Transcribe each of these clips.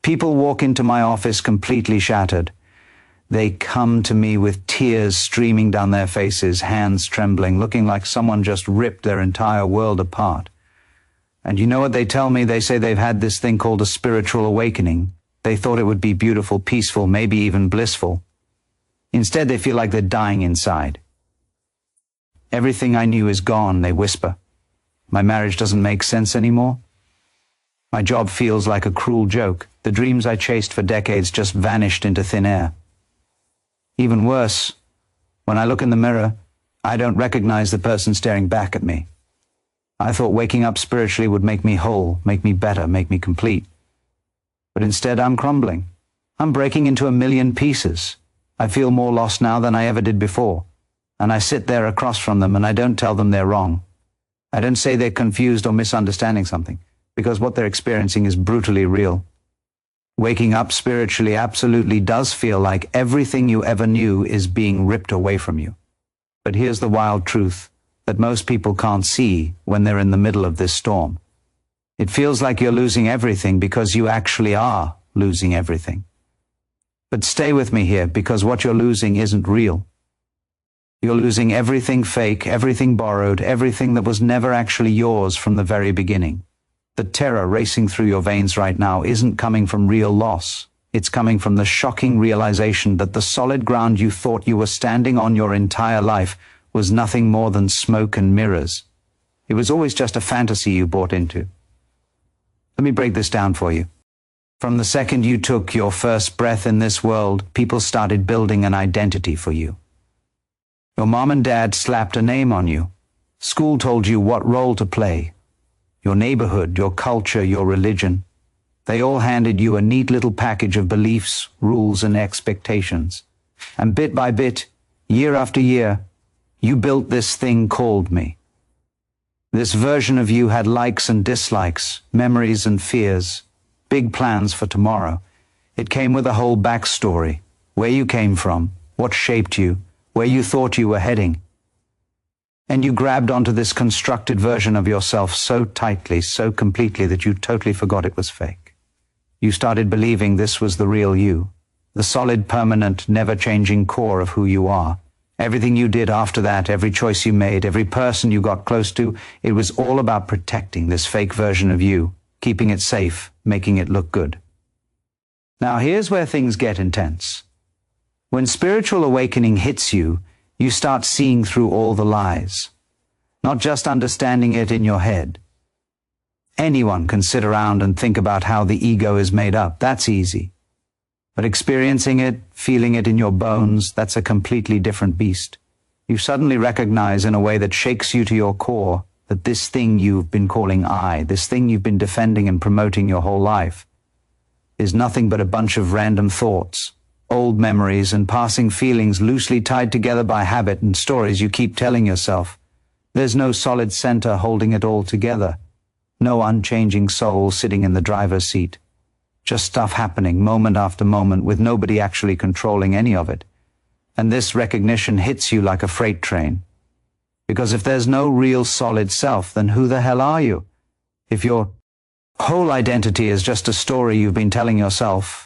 People walk into my office completely shattered. They come to me with tears streaming down their faces, hands trembling, looking like someone just ripped their entire world apart. And you know what they tell me? They say they've had this thing called a spiritual awakening. They thought it would be beautiful, peaceful, maybe even blissful. Instead, they feel like they're dying inside. Everything I knew is gone, they whisper. My marriage doesn't make sense anymore. My job feels like a cruel joke. The dreams I chased for decades just vanished into thin air. Even worse, when I look in the mirror, I don't recognize the person staring back at me. I thought waking up spiritually would make me whole, make me better, make me complete. But instead, I'm crumbling. I'm breaking into a million pieces. I feel more lost now than I ever did before. And I sit there across from them and I don't tell them they're wrong. I don't say they're confused or misunderstanding something, because what they're experiencing is brutally real. Waking up spiritually absolutely does feel like everything you ever knew is being ripped away from you. But here's the wild truth that most people can't see when they're in the middle of this storm. It feels like you're losing everything because you actually are losing everything. But stay with me here, because what you're losing isn't real. You're losing everything fake, everything borrowed, everything that was never actually yours from the very beginning. The terror racing through your veins right now isn't coming from real loss. It's coming from the shocking realization that the solid ground you thought you were standing on your entire life was nothing more than smoke and mirrors. It was always just a fantasy you bought into. Let me break this down for you. From the second you took your first breath in this world, people started building an identity for you. Your mom and dad slapped a name on you. School told you what role to play. Your neighborhood, your culture, your religion. They all handed you a neat little package of beliefs, rules, and expectations. And bit by bit, year after year, you built this thing called me. This version of you had likes and dislikes, memories and fears, big plans for tomorrow. It came with a whole backstory, where you came from, what shaped you, where you thought you were heading. And you grabbed onto this constructed version of yourself so tightly, so completely, that you totally forgot it was fake. You started believing this was the real you, the solid, permanent, never-changing core of who you are. Everything you did after that, every choice you made, every person you got close to, it was all about protecting this fake version of you, keeping it safe, making it look good. Now here's where things get intense. When spiritual awakening hits you, you start seeing through all the lies, not just understanding it in your head. Anyone can sit around and think about how the ego is made up. That's easy. But experiencing it, feeling it in your bones, that's a completely different beast. You suddenly recognize in a way that shakes you to your core that this thing you've been calling I, this thing you've been defending and promoting your whole life, is nothing but a bunch of random thoughts, old memories and passing feelings loosely tied together by habit and stories you keep telling yourself. There's no solid center holding it all together. No unchanging soul sitting in the driver's seat. Just stuff happening moment after moment with nobody actually controlling any of it. And this recognition hits you like a freight train. Because if there's no real solid self, then who the hell are you? If your whole identity is just a story you've been telling yourself,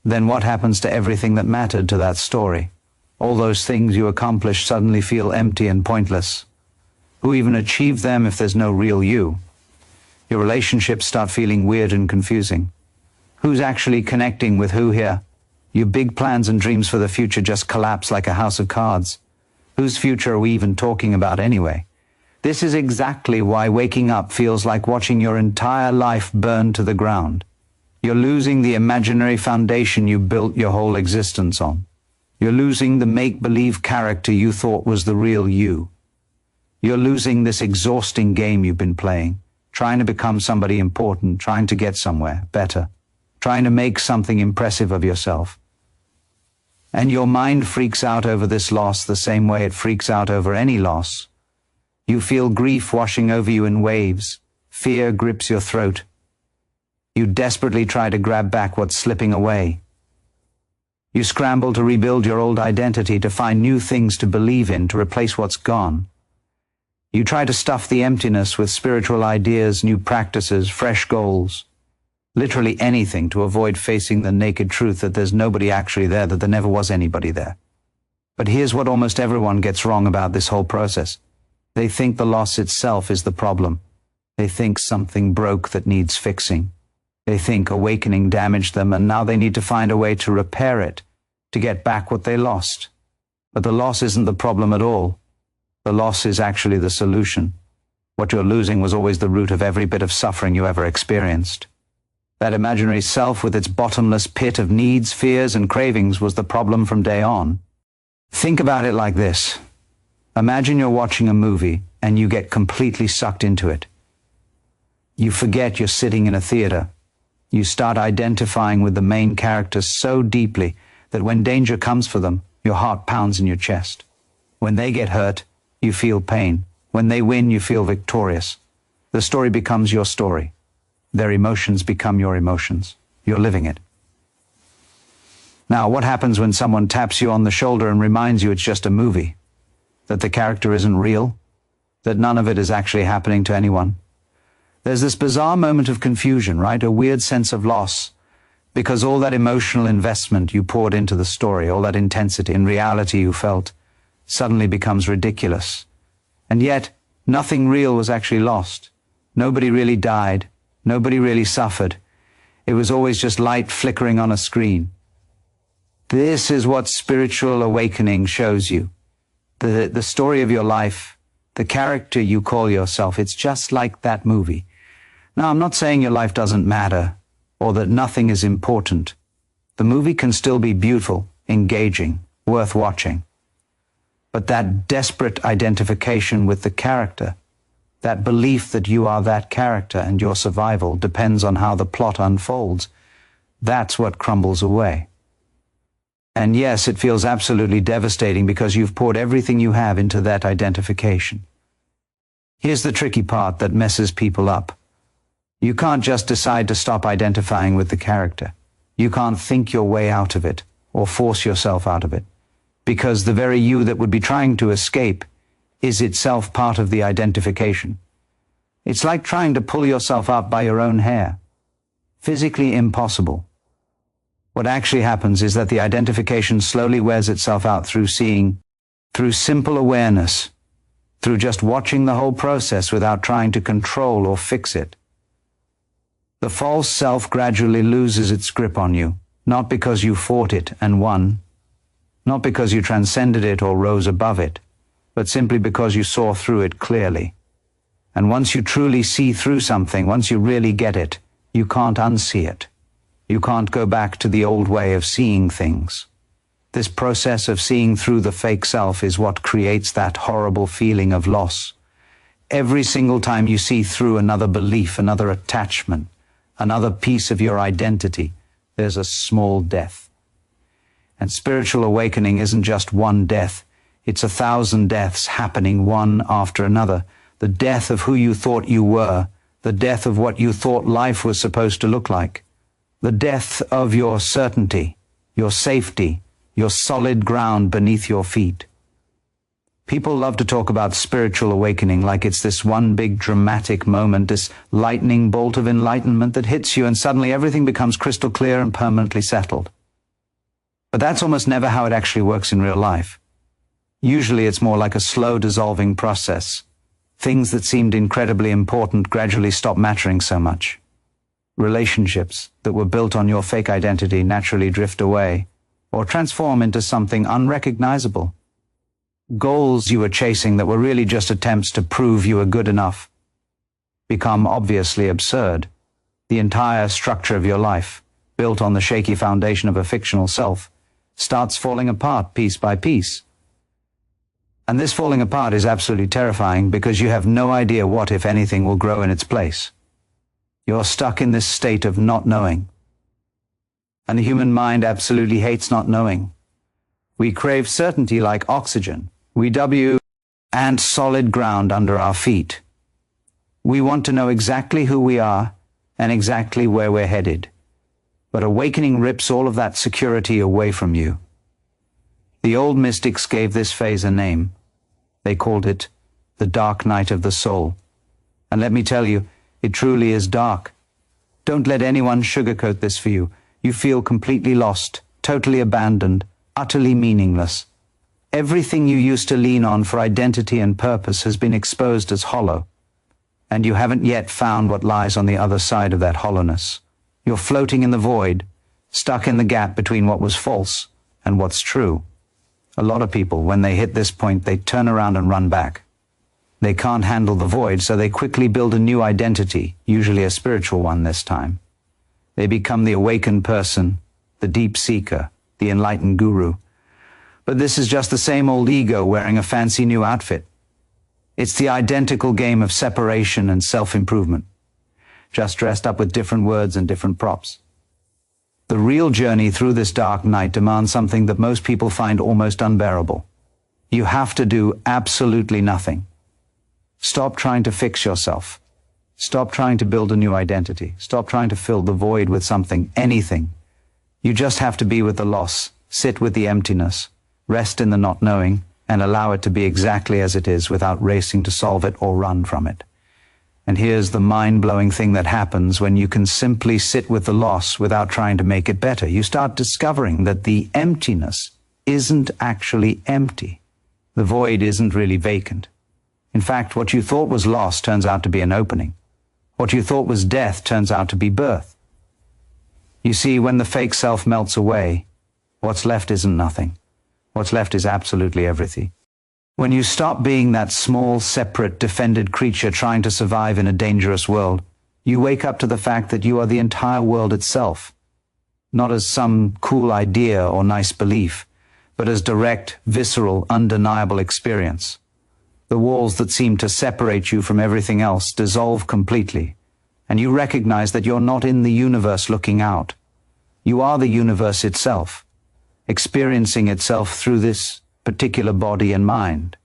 then what happens to everything that mattered to that story? All those things you accomplished suddenly feel empty and pointless. Who even achieved them if there's no real you? Your relationships start feeling weird and confusing. Who's actually connecting with who here? Your big plans and dreams for the future just collapse like a house of cards. Whose future are we even talking about anyway? This is exactly why waking up feels like watching your entire life burn to the ground. You're losing the imaginary foundation you built your whole existence on. You're losing the make-believe character you thought was the real you. You're losing this exhausting game you've been playing, trying to become somebody important, trying to get somewhere better, trying to make something impressive of yourself. And your mind freaks out over this loss the same way it freaks out over any loss. You feel grief washing over you in waves. Fear grips your throat. You desperately try to grab back what's slipping away. You scramble to rebuild your old identity, to find new things to believe in, to replace what's gone. You try to stuff the emptiness with spiritual ideas, new practices, fresh goals. literally anything to avoid facing the naked truth that there's nobody actually there, that there never was anybody there. But here's what almost everyone gets wrong about this whole process. They think the loss itself is the problem. They think something broke that needs fixing. They think awakening damaged them, and now they need to find a way to repair it, to get back what they lost. But the loss isn't the problem at all. The loss is actually the solution. What you're losing was always the root of every bit of suffering you ever experienced. That imaginary self with its bottomless pit of needs, fears, and cravings was the problem from day on. Think about it like this. Imagine you're watching a movie and you get completely sucked into it. You forget you're sitting in a theater. You start identifying with the main characters so deeply that when danger comes for them, your heart pounds in your chest. When they get hurt, you feel pain. When they win, you feel victorious. The story becomes your story. Their emotions become your emotions. You're living it. Now, what happens when someone taps you on the shoulder and reminds you it's just a movie? That the character isn't real? That none of it is actually happening to anyone? There's this bizarre moment of confusion, right? A weird sense of loss. Because all that emotional investment you poured into the story, all that intensity and reality you felt, suddenly becomes ridiculous. And yet, nothing real was actually lost. Nobody really died. Nobody really suffered. It was always just light flickering on a screen. This is what spiritual awakening shows you. The story of your life, the character you call yourself, it's just like that movie. Now, I'm not saying your life doesn't matter, or that nothing is important. The movie can still be beautiful, engaging, worth watching. But that desperate identification with the character, that belief that you are that character and your survival depends on how the plot unfolds, that's what crumbles away. And yes, it feels absolutely devastating because you've poured everything you have into that identification. Here's the tricky part that messes people up. You can't just decide to stop identifying with the character. You can't think your way out of it or force yourself out of it, because the very you that would be trying to escape is itself part of the identification. It's like trying to pull yourself up by your own hair. Physically impossible. What actually happens is that the identification slowly wears itself out through seeing, through simple awareness, through just watching the whole process without trying to control or fix it. The false self gradually loses its grip on you, not because you fought it and won, not because you transcended it or rose above it, but simply because you saw through it clearly. And once you truly see through something, once you really get it, you can't unsee it. You can't go back to the old way of seeing things. This process of seeing through the fake self is what creates that horrible feeling of loss. Every single time you see through another belief, another attachment, another piece of your identity, there's a small death. And spiritual awakening isn't just one death. It's 1,000 deaths happening one after another. The death of who you thought you were, the death of what you thought life was supposed to look like, the death of your certainty, your safety, your solid ground beneath your feet. People love to talk about spiritual awakening like it's this one big dramatic moment, this lightning bolt of enlightenment that hits you and suddenly everything becomes crystal clear and permanently settled. But that's almost never how it actually works in real life. Usually it's more like a slow dissolving process. Things that seemed incredibly important gradually stop mattering so much. Relationships that were built on your fake identity naturally drift away or transform into something unrecognizable. Goals you were chasing that were really just attempts to prove you were good enough become obviously absurd. The entire structure of your life, built on the shaky foundation of a fictional self, starts falling apart piece by piece. And this falling apart is absolutely terrifying because you have no idea what, if anything, will grow in its place. You're stuck in this state of not knowing. And the human mind absolutely hates not knowing. We crave certainty like oxygen. We and solid ground under our feet. We want to know exactly who we are and exactly where we're headed. But awakening rips all of that security away from you. The old mystics gave this phase a name. They called it the dark night of the soul. And let me tell you, it truly is dark. Don't let anyone sugarcoat this for you. You feel completely lost, totally abandoned, utterly meaningless. Everything you used to lean on for identity and purpose has been exposed as hollow, and you haven't yet found what lies on the other side of that hollowness. You're floating in the void, stuck in the gap between what was false and what's true. A lot of people, when they hit this point, they turn around and run back. They can't handle the void, so they quickly build a new identity, usually a spiritual one this time. They become the awakened person, the deep seeker, the enlightened guru. But this is just the same old ego wearing a fancy new outfit. It's the identical game of separation and self-improvement, just dressed up with different words and different props. The real journey through this dark night demands something that most people find almost unbearable. You have to do absolutely nothing. Stop trying to fix yourself. Stop trying to build a new identity. Stop trying to fill the void with something, anything. You just have to be with the loss, sit with the emptiness, rest in the not knowing, and allow it to be exactly as it is without racing to solve it or run from it. And here's the mind-blowing thing that happens when you can simply sit with the loss without trying to make it better. You start discovering that the emptiness isn't actually empty. The void isn't really vacant. In fact, what you thought was loss turns out to be an opening. What you thought was death turns out to be birth. You see, when the fake self melts away, what's left isn't nothing. What's left is absolutely everything. When you stop being that small, separate, defended creature trying to survive in a dangerous world, you wake up to the fact that you are the entire world itself, not as some cool idea or nice belief, but as direct, visceral, undeniable experience. The walls that seem to separate you from everything else dissolve completely, and you recognize that you're not in the universe looking out. You are the universe itself, experiencing itself through this particular body and mind.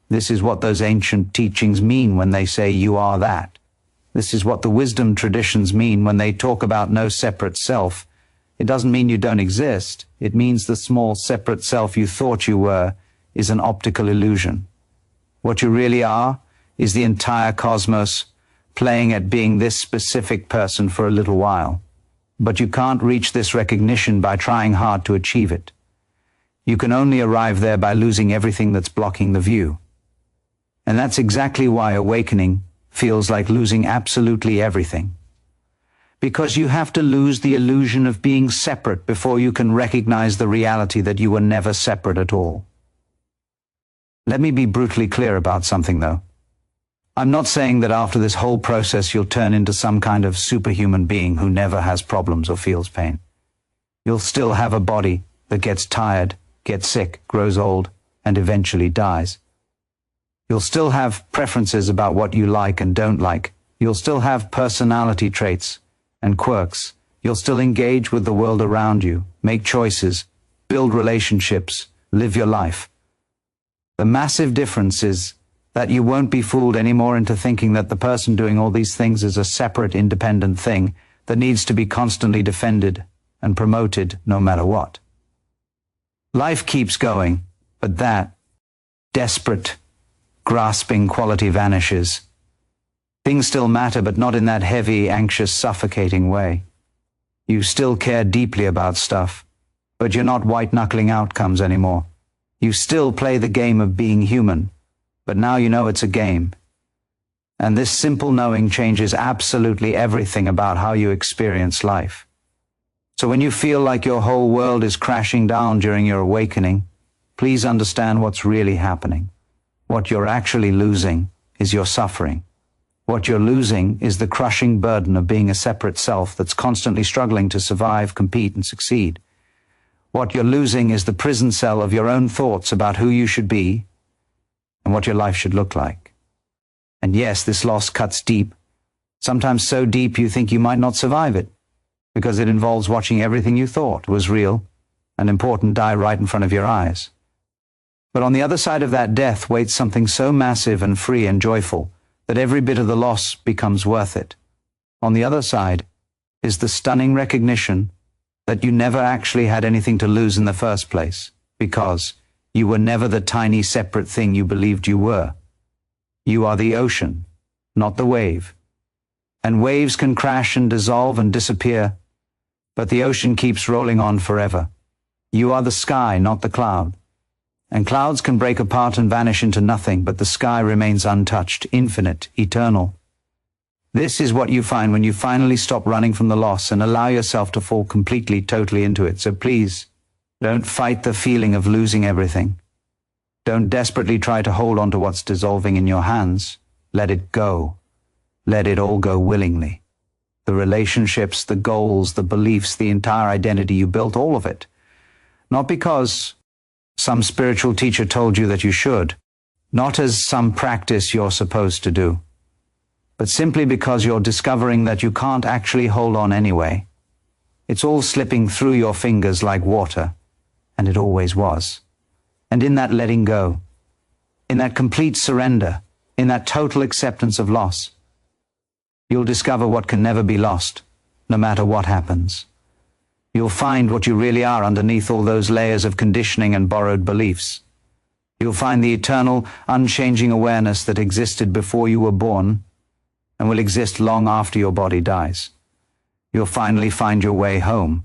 This is what those ancient teachings mean when they say you are that. This is what the wisdom traditions mean when they talk about no separate self. It doesn't mean you don't exist. It means the small separate self you thought you were is an optical illusion. What you really are is the entire cosmos playing at being this specific person for a little while. But you can't reach this recognition by trying hard to achieve it. You can only arrive there by losing everything that's blocking the view. And that's exactly why awakening feels like losing absolutely everything. Because you have to lose the illusion of being separate before you can recognize the reality that you were never separate at all. Let me be brutally clear about something, though. I'm not saying that after this whole process you'll turn into some kind of superhuman being who never has problems or feels pain. You'll still have a body that gets tired, gets sick, grows old, and eventually dies. You'll still have preferences about what you like and don't like. You'll still have personality traits and quirks. You'll still engage with the world around you, make choices, build relationships, live your life. The massive difference is that you won't be fooled anymore into thinking that the person doing all these things is a separate, independent thing that needs to be constantly defended and promoted no matter what. Life keeps going, but that desperate, grasping quality vanishes. Things still matter, but not in that heavy, anxious, suffocating way. You still care deeply about stuff, but you're not white-knuckling outcomes anymore. You still play the game of being human, but now you know it's a game. And this simple knowing changes absolutely everything about how you experience life. So when you feel like your whole world is crashing down during your awakening, please understand what's really happening. What you're actually losing is your suffering. What you're losing is the crushing burden of being a separate self that's constantly struggling to survive, compete, and succeed. What you're losing is the prison cell of your own thoughts about who you should be and what your life should look like. And yes, this loss cuts deep, sometimes so deep you think you might not survive it, because it involves watching everything you thought was real and important die right in front of your eyes. But on the other side of that death waits something so massive and free and joyful that every bit of the loss becomes worth it. On the other side is the stunning recognition that you never actually had anything to lose in the first place, because you were never the tiny separate thing you believed you were. You are the ocean, not the wave. and waves can crash and dissolve and disappear, but the ocean keeps rolling on forever. You are the sky, not the cloud. And clouds can break apart and vanish into nothing, but the sky remains untouched, infinite, eternal. This is what you find when you finally stop running from the loss and allow yourself to fall completely, totally into it. So please, don't fight the feeling of losing everything. Don't desperately try to hold on to what's dissolving in your hands. Let it go. Let it all go willingly. The relationships, the goals, the beliefs, the entire identity you built, all of it. Not because some spiritual teacher told you that you should, not as some practice you're supposed to do, but simply because you're discovering that you can't actually hold on anyway. It's all slipping through your fingers like water, and it always was. And in that letting go, in that complete surrender, in that total acceptance of loss, you'll discover what can never be lost, no matter what happens. You'll find what you really are underneath all those layers of conditioning and borrowed beliefs. You'll find the eternal, unchanging awareness that existed before you were born and will exist long after your body dies. You'll finally find your way home,